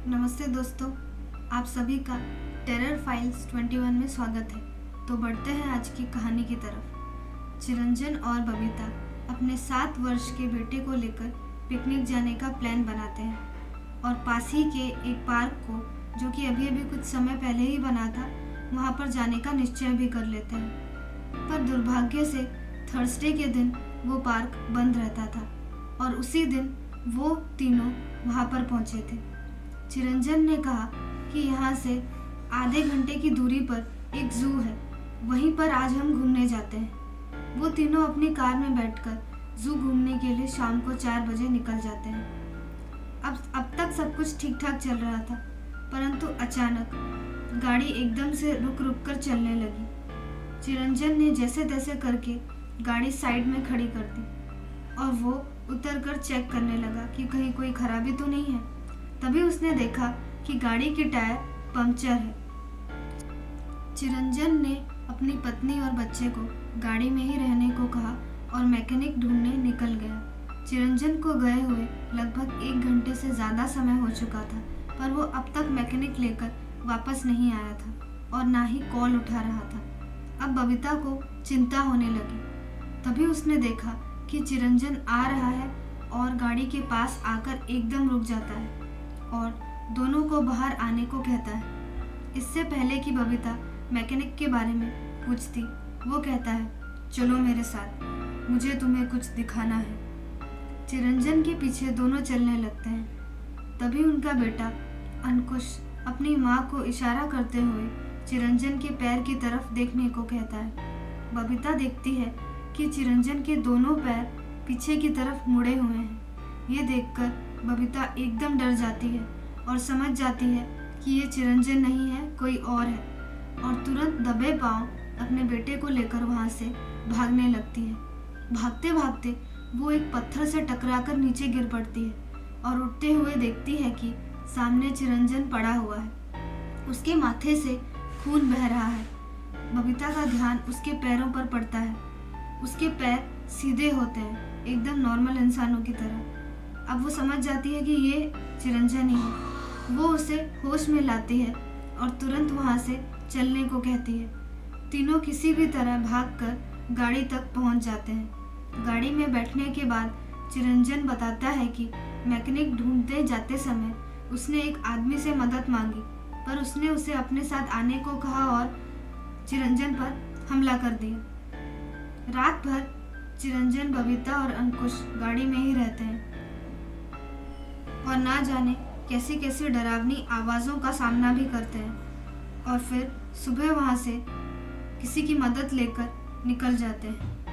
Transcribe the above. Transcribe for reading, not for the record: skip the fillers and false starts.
नमस्ते दोस्तों, आप सभी का टेरर फाइल्स 21 में स्वागत है। तो बढ़ते हैं आज की कहानी की तरफ। चिरंजन और बबीता अपने 7 वर्ष के बेटे को लेकर पिकनिक जाने का प्लान बनाते हैं और पास ही के एक पार्क को, जो कि अभी अभी कुछ समय पहले ही बना था, वहाँ पर जाने का निश्चय भी कर लेते हैं। पर दुर्भाग्य से थर्सडे के दिन वो पार्क बंद रहता था और उसी दिन वो तीनों वहाँ पर पहुँचे थे। चिरंजन ने कहा कि यहाँ से आधे घंटे की दूरी पर एक जू है, वहीं पर आज हम घूमने जाते हैं। वो तीनों अपनी कार में बैठकर जू घूमने के लिए शाम को 4 बजे निकल जाते हैं। अब तक सब कुछ ठीक ठाक चल रहा था, परंतु अचानक गाड़ी एकदम से रुक रुक कर चलने लगी। चिरंजन ने जैसे तैसे करके गाड़ी साइड में खड़ी कर दी और वो उतरकर चेक करने लगा कि कहीं कोई खराबी तो नहीं है। तभी उसने देखा कि गाड़ी के टायर पंक्चर है। चिरंजन ने अपनी पत्नी और बच्चे को गाड़ी में ही रहने को कहा और मैकेनिक ढूंढने निकल गया। चिरंजन को गए हुए लगभग 1 घंटे से ज़्यादा समय हो चुका था, पर वो अब तक मैकेनिक लेकर वापस नहीं आया था और ना ही कॉल उठा रहा था। अब बबीता को चिंता होने लगी। तभी उसने देखा कि चिरंजन आ रहा है और गाड़ी के पास आकर एकदम रुक जाता है और दोनों को बाहर आने को कहता है। इससे पहले कि बबीता मैकेनिक के बारे में पूछती, वो कहता है, चलो मेरे साथ, मुझे तुम्हें कुछ दिखाना है। चिरंजन के पीछे दोनों चलने लगते हैं। तभी उनका बेटा अंकुश अपनी माँ को इशारा करते हुए चिरंजन के पैर की तरफ देखने को कहता है। बबीता देखती है कि चिरंजन के दोनों पैर पीछे की तरफ मुड़े हुए हैं। ये देखकर बबीता एकदम डर जाती है और समझ जाती है कि ये चिरंजन नहीं है, कोई और है, और तुरंत दबे पांव अपने बेटे को लेकर वहाँ से भागने लगती है। भागते भागते वो एक पत्थर से टकराकर नीचे गिर पड़ती है और उठते हुए देखती है कि सामने चिरंजन पड़ा हुआ है। उसके माथे से खून बह रहा है। बबीता का ध्यान उसके पैरों पर पड़ता है। उसके पैर सीधे होते हैं, एकदम नॉर्मल इंसानों की तरह। अब वो समझ जाती है कि ये चिरंजन ही है। वो उसे होश में लाती है और तुरंत वहाँ से चलने को कहती है। तीनों किसी भी तरह भागकर गाड़ी तक पहुँच जाते हैं। गाड़ी में बैठने के बाद चिरंजन बताता है कि मैकेनिक ढूंढते जाते समय उसने एक आदमी से मदद मांगी, पर उसने उसे अपने साथ आने को कहा और चिरंजन पर हमला कर दिया। रात भर चिरंजन, बबीता और अंकुश गाड़ी में ही रहते हैं और ना जाने कैसी कैसी डरावनी आवाज़ों का सामना भी करते हैं और फिर सुबह वहाँ से किसी की मदद लेकर निकल जाते हैं।